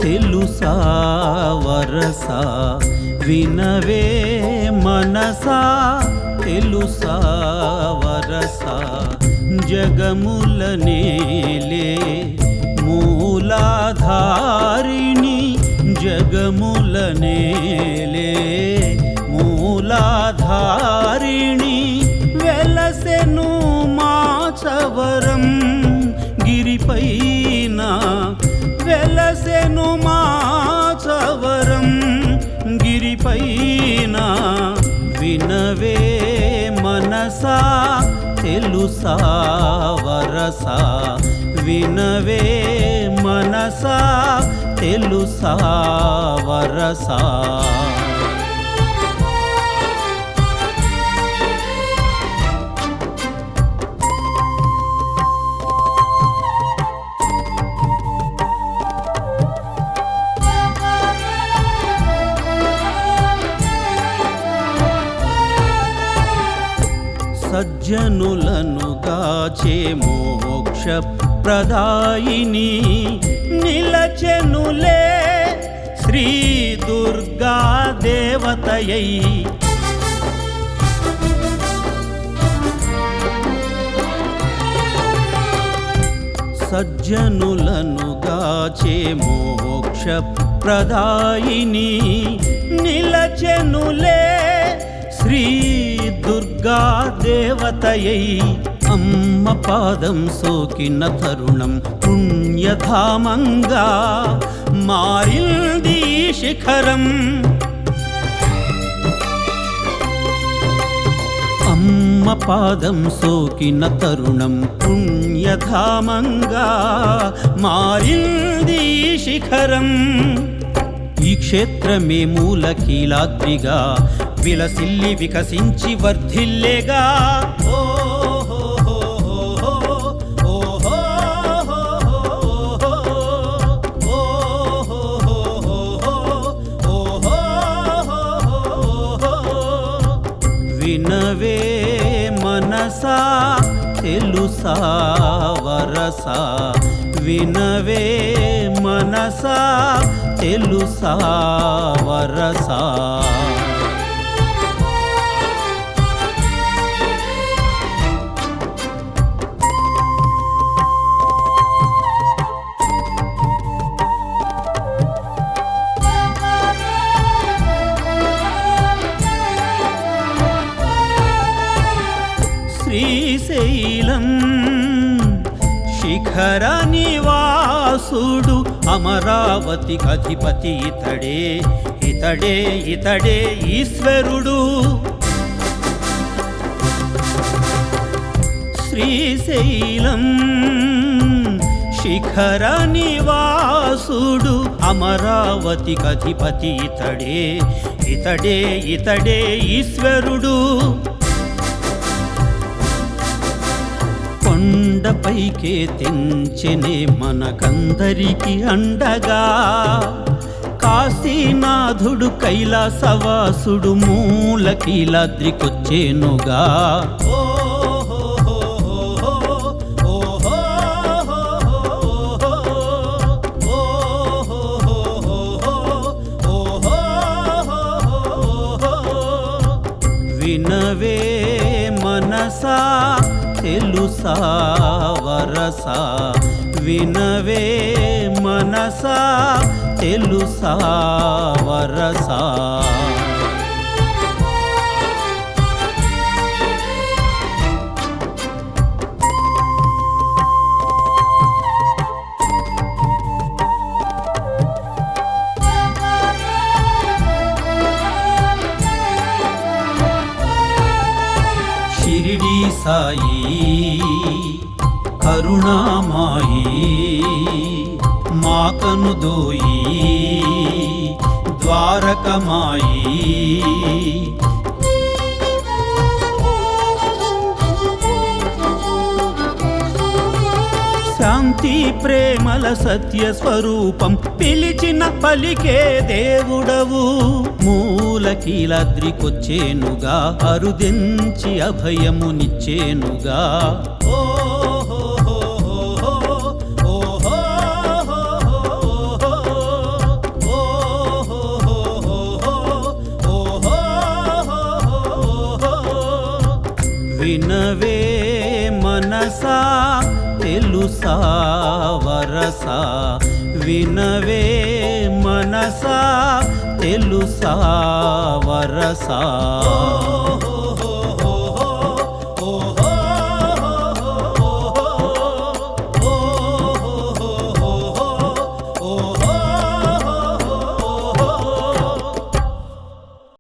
తెలుసా వరసా వినవే మనసా తెలుసా వరసా జగముల నేలే మూలాధారిణి జగముల నేలే మూలాధారిణి వెలసెను మాచవరం గిరిపైన వెలసెను మాచవరం గిరిపైన వినవే మనసా తెలుసా వరసా వినవే మనసా తెలుసా వరసా సజ్జనులను గాచే మోక్ష ప్రదాయిని నిలచెనులే శ్రీ దుర్గా దేవతయై సజ్జనులను గాచే మోక్ష ప్రదాయిని నిలచెనులే శ్రీ దుర్గా దేవతయై అమ్మ పాదం సోకిన తరుణం పుణ్యధామంగా మారింది శిఖరం అమ్మ పాదం సోకిన తరుణం పుణ్యధామంగా మారింది శిఖరం ఈ క్షేత్రమే మూలకీలాద్రిగా విలసిల్లి వికసించి వర్ధిల్లేగా వినవే మనసా తెలుసా వరసా వినవే మనసా తెలుసా వరసా శ్రీశైలం శిఖర నివాసుడు అమరావతి అధిపతి ఇతడే ఇతడే ఇతడే ఈశ్వరుడు శ్రీశైలం శిఖర నివాసుడు అమరావతి అధిపతి ఇతడే ఇతడే ఇతడే ఈశ్వరుడు కొండపైకే తెంచెనే మనకందరికి అండగా కాశీనాథుడు కైలాసవాసుడు మూలకీలాద్రికొచ్చేనుగా వినవే మనసా తెలుసా వరసా వినవే మనసా తెలుసా వరసా షిరిడి సాయి కరుణామాయి మాకను దోయి ద్వారకమాయి శాంతి ప్రేమల సత్య స్వరూపం పిలిచిన పలికే దేవుడవు మూలకీలాద్రికొచ్చేనుగా అరుదెంచి అభయమునిచ్చేనుగా వినవే మనసా తెలుసా వరసా వినవే మనసా తెలుసా వరసా